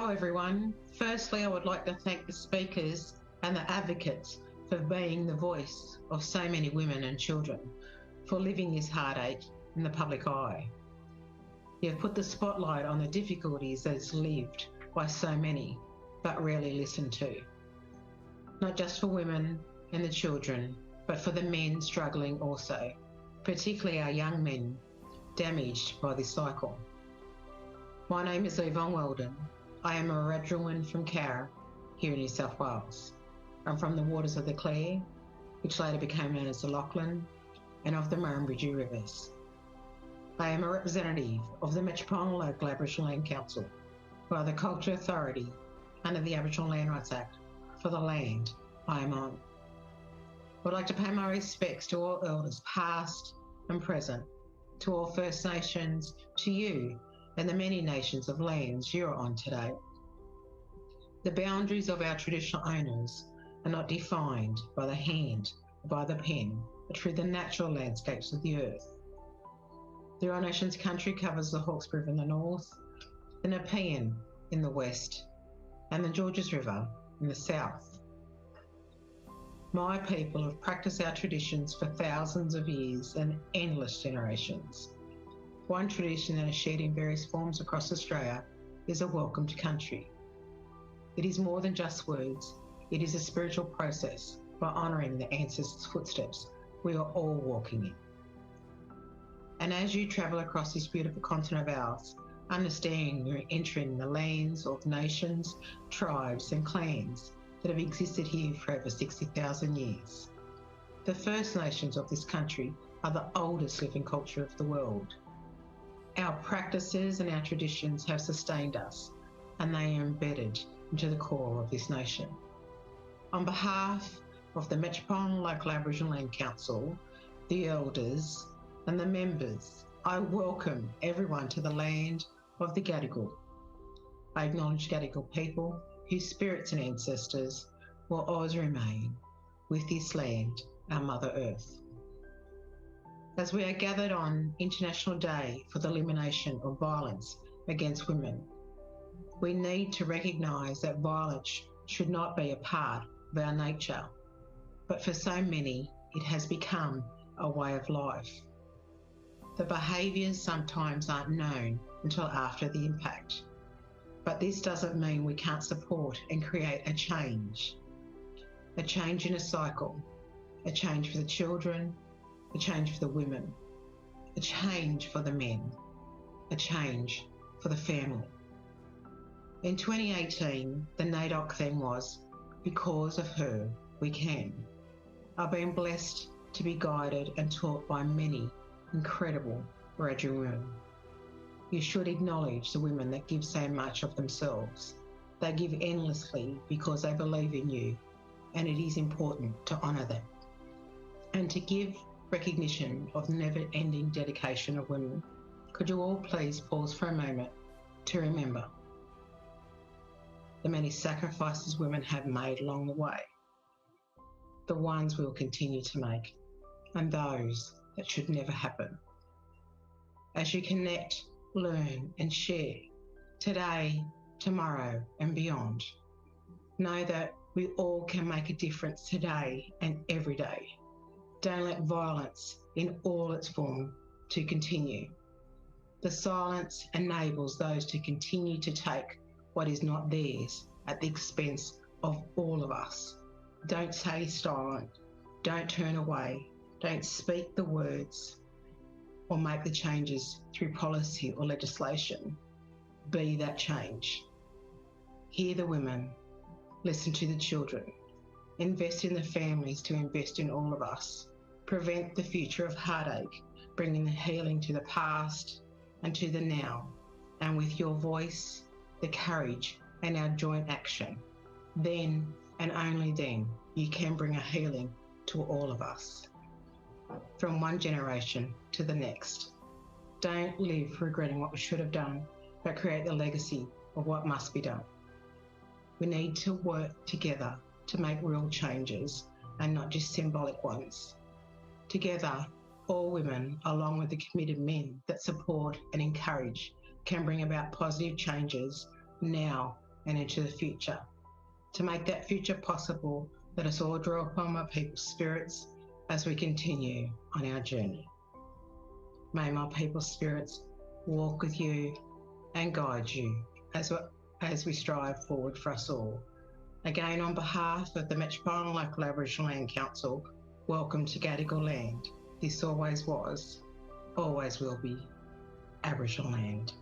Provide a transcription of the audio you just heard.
Hello everyone. Firstly, I would like to thank the speakers and the advocates for being the voice of so many women and children, for living this heartache in the public eye. You have put the spotlight on the difficulties that is lived by so many, but rarely listened to. Not just for women and the children, but for the men struggling also, particularly our young men damaged by this cycle. My name is Yvonne Weldon. I am a Aboriginal woman from Cowra, here in New South Wales. I'm from the waters of the Clare, which later became known as the Lachlan, and of the Murrumbidgee rivers. I am a representative of the Metropolitan Local Aboriginal Land Council, who are the cultural authority under the Aboriginal Land Rights Act for the land I am on. I would like to pay my respects to all elders past and present, to all First Nations, to you and the many nations of lands you're on today. The boundaries of our traditional owners are not defined by the hand or by the pen, but through the natural landscapes of the earth. The Eora Nation's country covers the Hawkesbury River in the north, the Nepean in the west, and the Georges River in the south. My people have practiced our traditions for thousands of years and endless generations. One tradition that is shared in various forms across Australia is a welcome to country. It is more than just words. It is a spiritual process by honouring the ancestors' footsteps we are all walking in. And as you travel across this beautiful continent of ours, understanding you're entering the lands of nations, tribes and clans that have existed here for over 60,000 years. The First Nations of this country are the oldest living culture of the world. Our practices and our traditions have sustained us, and they are embedded into the core of this nation. On behalf of the Metropolitan Local Aboriginal Land Council, the elders and the members, I welcome everyone to the land of the Gadigal. I acknowledge Gadigal people whose spirits and ancestors will always remain with this land, our Mother Earth. As we are gathered on International Day for the elimination of violence against women, we need to recognise that violence should not be a part of our nature, but for so many, it has become a way of life. The behaviours sometimes aren't known until after the impact, but this doesn't mean we can't support and create a change in a cycle, a change for the children, a change for the women, a change for the men, a change for the family. In 2018, the NAIDOC theme was, "Because of her, we can." I've been blessed to be guided and taught by many incredible Aboriginal women. You should acknowledge the women that give so much of themselves. They give endlessly because they believe in you, and it is important to honour them. And to give recognition of the never-ending dedication of women, could you all please pause for a moment to remember the many sacrifices women have made along the way, the ones we will continue to make, and those that should never happen. As you connect, learn and share today, tomorrow and beyond, know that we all can make a difference today and every day. Don't let violence in all its form to continue. The silence enables those to continue to take what is not theirs at the expense of all of us. Don't stay silent. Don't turn away. Don't speak the words or make the changes through policy or legislation. Be that change. Hear the women. Listen to the children. Invest in the families to invest in all of us. Prevent the future of heartache, bringing the healing to the past and to the now. And with your voice, the courage and our joint action, then and only then you can bring a healing to all of us. From one generation to the next. Don't live regretting what we should have done, but create the legacy of what must be done. We need to work together to make real changes and not just symbolic ones. Together, all women, along with the committed men that support and encourage, can bring about positive changes now and into the future. To make that future possible, let us all draw upon my people's spirits as we continue on our journey. May my people's spirits walk with you and guide you as we strive forward for us all. Again, on behalf of the Metropolitan Local Aboriginal Land Council, welcome to Gadigal land. This always was, always will be Aboriginal land.